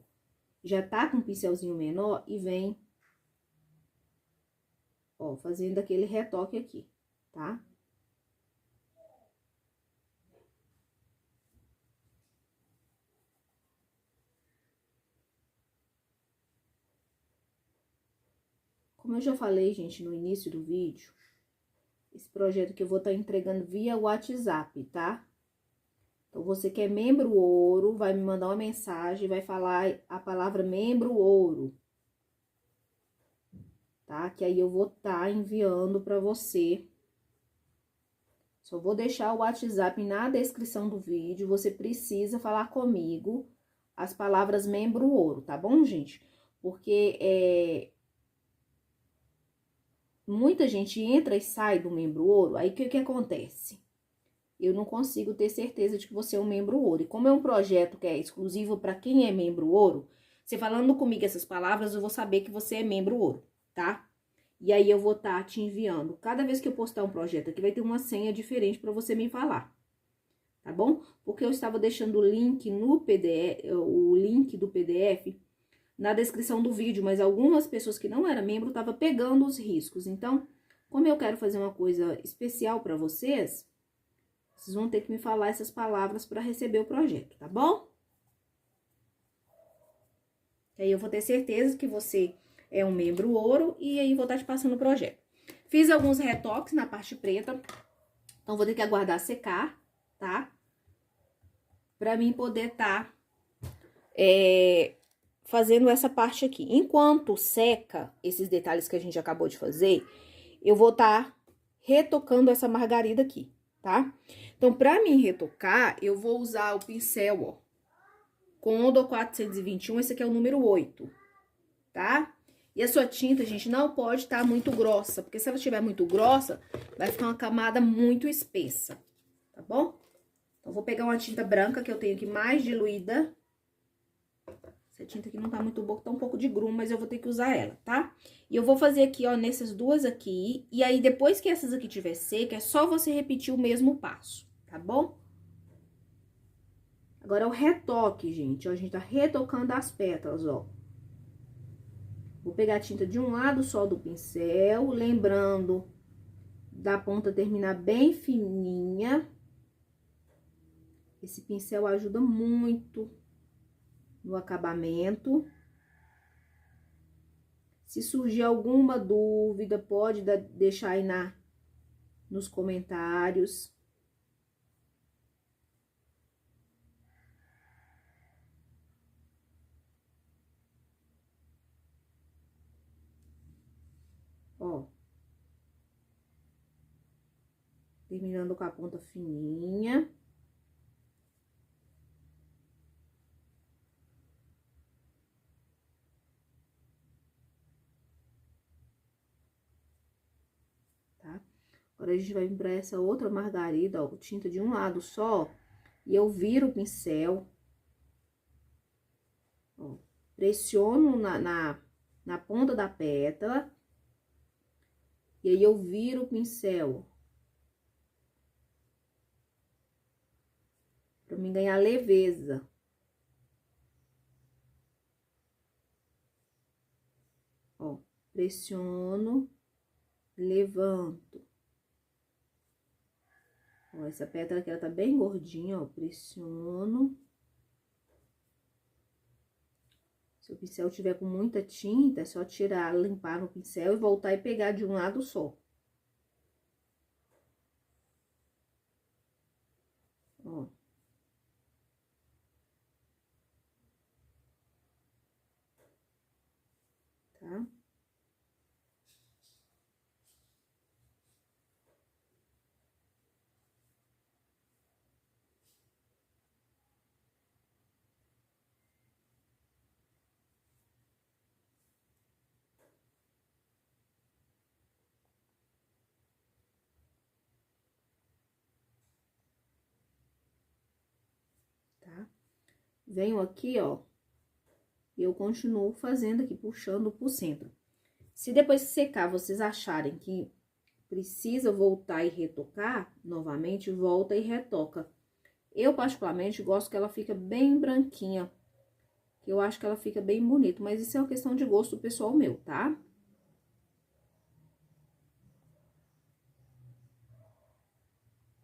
Já tá com um pincelzinho menor e vem, ó, fazendo aquele retoque aqui, tá? Como eu já falei, gente, no início do vídeo, esse projeto que eu vou estar entregando via WhatsApp, tá? Então, você que é membro ouro, vai me mandar uma mensagem, vai falar a palavra membro ouro, tá? Que aí eu vou estar enviando para você. Só vou deixar o WhatsApp na descrição do vídeo, você precisa falar comigo as palavras membro ouro, tá bom, gente? Porque muita gente entra e sai do membro ouro, aí o que acontece? Eu não consigo ter certeza de que você é um membro ouro. E como é um projeto que é exclusivo para quem é membro ouro, você falando comigo essas palavras, eu vou saber que você é membro ouro, tá? E aí eu vou estar te enviando. Cada vez que eu postar um projeto aqui, vai ter uma senha diferente para você me falar, tá bom? Porque eu estava deixando o link no PDF, o link do PDF na descrição do vídeo, mas algumas pessoas que não eram membro estavam pegando os riscos. Então, como eu quero fazer uma coisa especial para vocês vão ter que me falar essas palavras para receber o projeto, tá bom? Aí eu vou ter certeza que você é um membro ouro e aí vou estar te passando o projeto. Fiz alguns retoques na parte preta, então vou ter que aguardar secar, tá? Pra mim poder estar fazendo essa parte aqui. Enquanto seca esses detalhes que a gente acabou de fazer, eu vou estar retocando essa margarida aqui, tá? Então, pra mim retocar, eu vou usar o pincel, ó, Condor 421, esse aqui é o número 8, tá? E a sua tinta, gente, não pode estar muito grossa, porque se ela estiver muito grossa, vai ficar uma camada muito espessa, tá bom? Então, vou pegar uma tinta branca que eu tenho aqui mais diluída. Essa tinta aqui não tá muito boa, tá um pouco de grumo, mas eu vou ter que usar ela, tá? E eu vou fazer aqui, ó, nessas duas aqui, e aí depois que essas aqui tiver seca, é só você repetir o mesmo passo, tá bom? Agora, o retoque, gente, ó, a gente tá retocando as pétalas, ó. Vou pegar a tinta de um lado só do pincel, lembrando da ponta terminar bem fininha. Esse pincel ajuda muito no acabamento. Se surgir alguma dúvida, pode deixar aí nos comentários. Ó. Terminando com a ponta fininha. Tá? Agora, a gente vai vir pra essa outra margarida, ó, tinta de um lado só. E eu viro o pincel. Ó, pressiono na ponta da pétala. E aí, eu viro o pincel. Pra mim ganhar leveza. Ó, pressiono, levanto. Ó, essa pétala aqui, ela tá bem gordinha, ó, pressiono. Se o pincel tiver com muita tinta, é só tirar, limpar no pincel e voltar e pegar de um lado só. tá? Tá? Venho aqui, ó, e eu continuo fazendo aqui, puxando pro centro. Se depois que secar, vocês acharem que precisa voltar e retocar, novamente, volta e retoca. Eu, particularmente, gosto que ela fica bem branquinha, que eu acho que ela fica bem bonita, mas isso é uma questão de gosto pessoal meu, tá?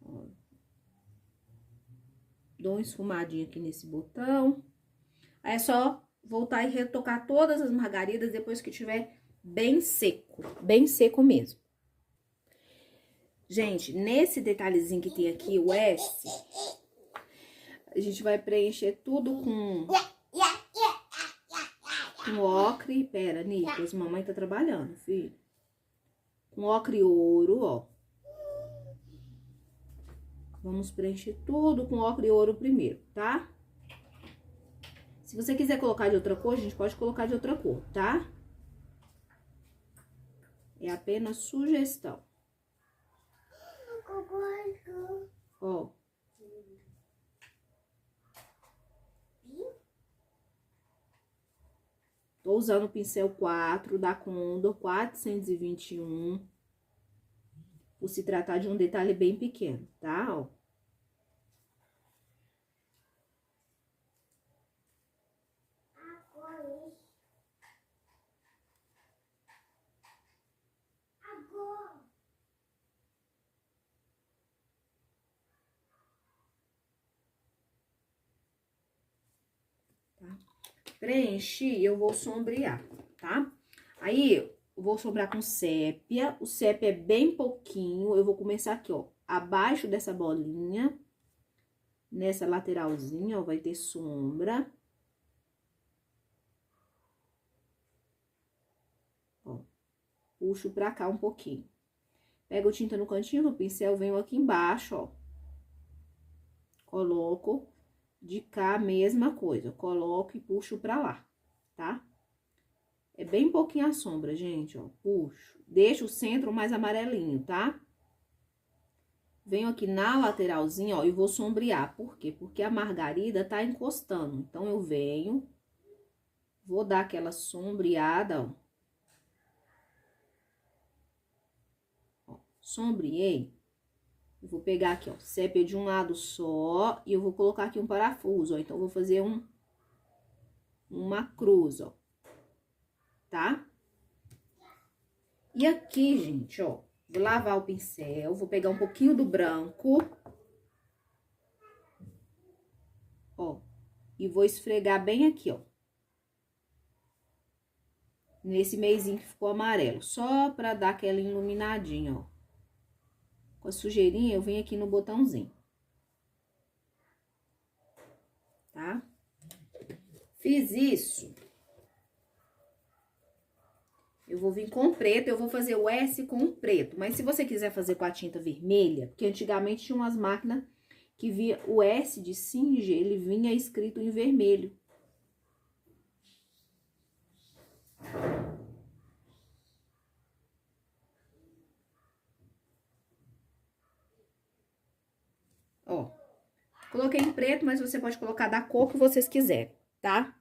Ó, dou uma esfumadinha aqui nesse botão. Aí é só voltar e retocar todas as margaridas depois que tiver bem seco mesmo. Gente, nesse detalhezinho que tem aqui, o S, a gente vai preencher tudo com ocre. Pera, Nicolas, mamãe tá trabalhando, filho. Com ocre e ouro, ó. Vamos preencher tudo com ocre e ouro primeiro, tá? Se você quiser colocar de outra cor, a gente pode colocar de outra cor, tá? É apenas sugestão. Ó. Tô usando o pincel 4 da Condor 421. Por se tratar de um detalhe bem pequeno, tá? Ó. Tá? Preenchi, eu vou sombrear, tá? Aí, eu vou sombrear com sépia. O sépia é bem pouquinho. Eu vou começar aqui, ó, abaixo dessa bolinha. Nessa lateralzinha, ó, vai ter sombra. Ó, puxo pra cá um pouquinho. Pego tinta no cantinho do pincel, venho aqui embaixo, ó. Coloco de cá a mesma coisa. Coloco e puxo pra lá, tá? É bem pouquinho a sombra, gente, ó. Puxo. Deixo o centro mais amarelinho, tá? Venho aqui na lateralzinha, ó, e vou sombrear. Por quê? Porque a margarida tá encostando. Então, eu venho, vou dar aquela sombreada, ó. Ó, sombreei. Eu vou pegar aqui, ó, sépia de um lado só e eu vou colocar aqui um parafuso, ó. Então, eu vou fazer uma cruz, ó. Tá? E aqui, gente, ó, vou lavar o pincel, vou pegar um pouquinho do branco, ó, e vou esfregar bem aqui, ó. Nesse meizinho que ficou amarelo, só pra dar aquela iluminadinha, ó. Com a sujeirinha, eu venho aqui no botãozinho. Tá? Fiz isso. Eu vou vir com preto, eu vou fazer o S com preto. Mas se você quiser fazer com a tinta vermelha, porque antigamente tinha umas máquinas que via o S de Singer, ele vinha escrito em vermelho. Ó, coloquei em preto, mas você pode colocar da cor que vocês quiserem, tá?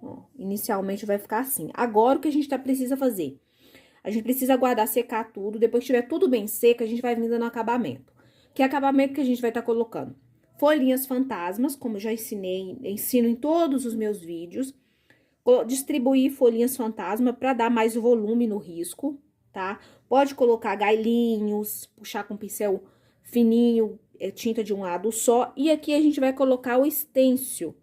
Ó, inicialmente vai ficar assim. Agora, o que a gente precisa fazer? A gente precisa aguardar secar tudo. Depois que tiver tudo bem seco, a gente vai vindo no acabamento. Que acabamento que a gente vai estar colocando? Folhinhas fantasmas, como eu já ensino em todos os meus vídeos. Distribuir folhinhas fantasma para dar mais volume no risco, tá? Pode colocar gailinhos, puxar com pincel fininho, tinta de um lado só. E aqui a gente vai colocar o estêncil,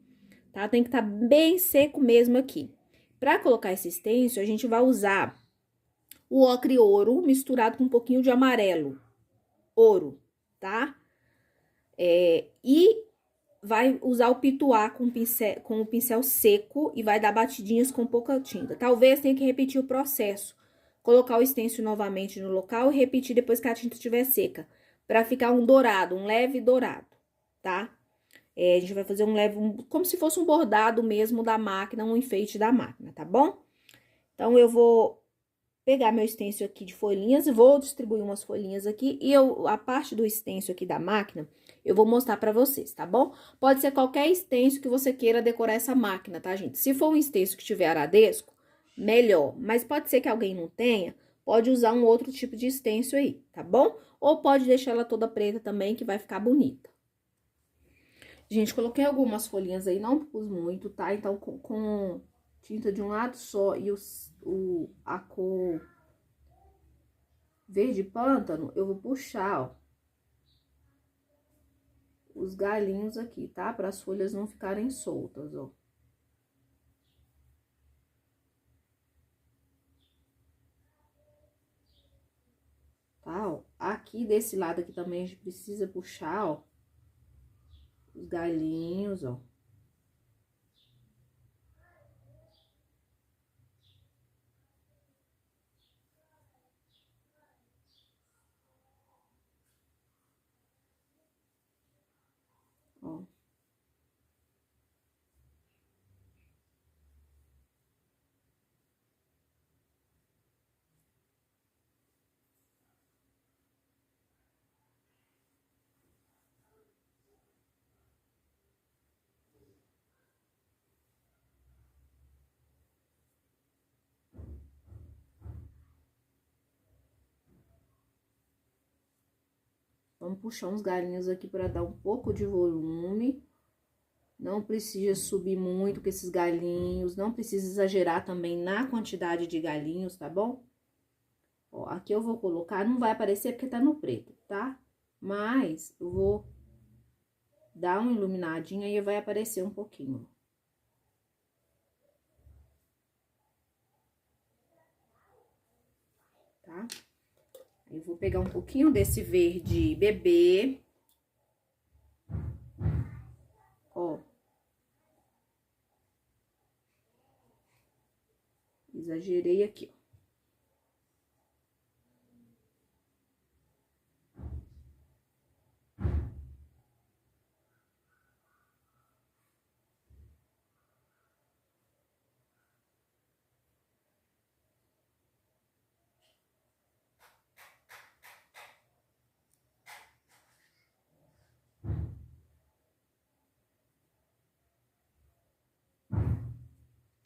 tá? Tem que estar bem seco mesmo aqui. Para colocar esse estêncil, a gente vai usar o ocre ouro misturado com um pouquinho de amarelo ouro, tá? E vai usar o pituar com o pincel seco e vai dar batidinhas com pouca tinta. Talvez tenha que repetir o processo. Colocar o stencil novamente no local e repetir depois que a tinta estiver seca. Pra ficar um dourado, um leve dourado, tá? A gente vai fazer um leve, como se fosse um bordado mesmo da máquina, um enfeite da máquina, tá bom? Então, eu vou pegar meu stencil aqui de folhinhas, vou distribuir umas folhinhas aqui e a parte do stencil aqui da máquina, eu vou mostrar pra vocês, tá bom? Pode ser qualquer stencil que você queira decorar essa máquina, tá, gente? Se for um stencil que tiver aradesco, melhor. Mas pode ser que alguém não tenha, pode usar um outro tipo de stencil aí, tá bom? Ou pode deixar ela toda preta também, que vai ficar bonita. Gente, coloquei algumas folhinhas aí, não pus muito, tá? Então, com tinta de um lado só e a cor verde pântano, eu vou puxar, ó, os galinhos aqui, tá? Para as folhas não ficarem soltas, ó. Tá, ó. Aqui desse lado aqui também a gente precisa puxar, ó, os galinhos, ó. Ó. Vamos puxar uns galinhos aqui para dar um pouco de volume. Não precisa subir muito com esses galinhos, não precisa exagerar também na quantidade de galinhos, tá bom? Ó, aqui eu vou colocar, não vai aparecer porque tá no preto, tá? Mas eu vou dar uma iluminadinha e vai aparecer um pouquinho. Tá? Eu vou pegar um pouquinho desse verde bebê. Ó. Exagerei aqui, ó.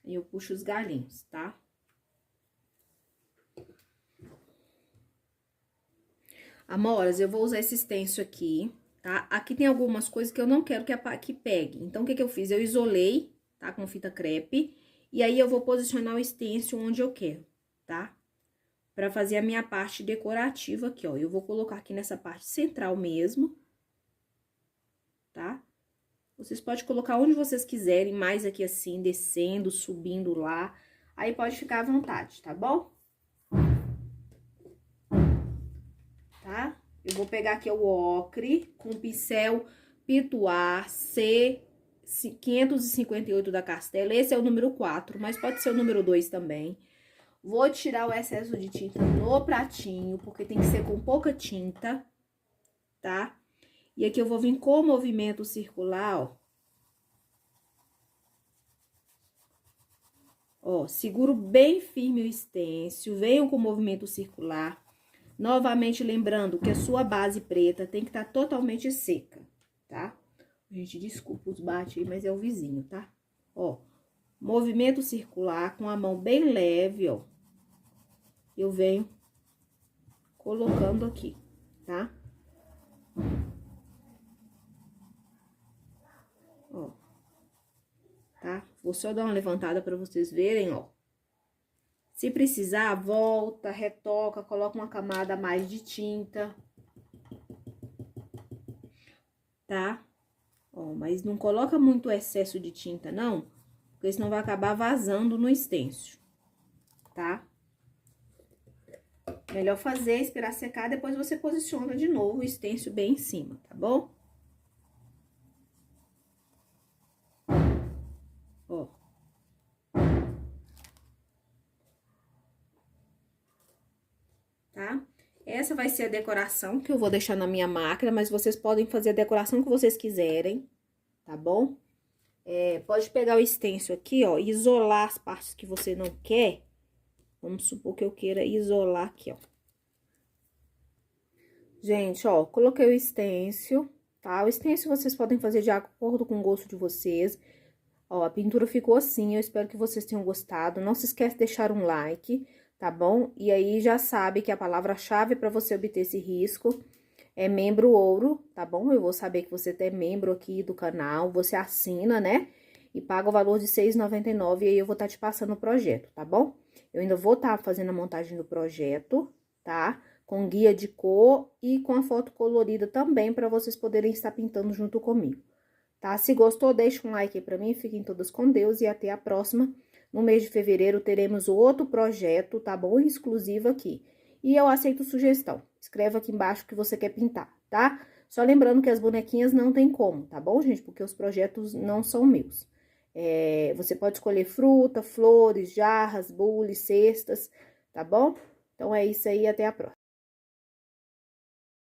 E eu puxo os galinhos, tá? Amoras, eu vou usar esse stencil aqui, tá? Aqui tem algumas coisas que eu não quero que pegue. Então, o que que eu fiz? Eu isolei, tá? Com fita crepe. E aí, eu vou posicionar o stencil onde eu quero, tá? Pra fazer a minha parte decorativa aqui, ó. Eu vou colocar aqui nessa parte central mesmo, tá? Vocês podem colocar onde vocês quiserem, mais aqui assim, descendo, subindo lá. Aí, pode ficar à vontade, tá bom? Tá? Eu vou pegar aqui o ocre com o pincel Pituar C558 da Castella. Esse é o número 4, mas pode ser o número 2 também. Vou tirar o excesso de tinta no pratinho, porque tem que ser com pouca tinta, tá? E aqui eu vou vir com o movimento circular, ó. Ó, seguro bem firme o stencil, venho com o movimento circular. Novamente lembrando que a sua base preta tem que estar totalmente seca, tá? Gente, desculpa os bate aí, mas é o vizinho, tá? Ó, movimento circular com a mão bem leve, ó. Eu venho colocando aqui, tá? Ó, tá? Vou só dar uma levantada pra vocês verem, ó. Se precisar, volta, retoca, coloca uma camada a mais de tinta, tá? Ó, mas não coloca muito excesso de tinta, não, porque senão vai acabar vazando no stencil, tá? Melhor fazer, esperar secar, depois você posiciona de novo o stencil bem em cima, tá bom? Essa vai ser a decoração que eu vou deixar na minha máquina, mas vocês podem fazer a decoração que vocês quiserem, tá bom? Pode pegar o stencil aqui, ó, e isolar as partes que você não quer. Vamos supor que eu queira isolar aqui, ó. Gente, ó, coloquei o stencil, tá? O stencil vocês podem fazer de acordo com o gosto de vocês. Ó, a pintura ficou assim, eu espero que vocês tenham gostado. Não se esquece de deixar um like, tá bom? E aí, já sabe que a palavra-chave para você obter esse risco é membro ouro, tá bom? Eu vou saber que você é membro aqui do canal, você assina, né? E paga o valor de R$ 6,99 e aí eu vou estar te passando o projeto, tá bom? Eu ainda vou estar fazendo a montagem do projeto, tá? Com guia de cor e com a foto colorida também, para vocês poderem estar pintando junto comigo, tá? Se gostou, deixa um like aí pra mim, fiquem todas com Deus e até a próxima. No mês de fevereiro teremos outro projeto, tá bom? Exclusivo aqui. E eu aceito sugestão. Escreva aqui embaixo o que você quer pintar, tá? Só lembrando que as bonequinhas não tem como, tá bom, gente? Porque os projetos não são meus. Você pode escolher fruta, flores, jarras, bules, cestas, tá bom? Então, é isso aí, até a próxima.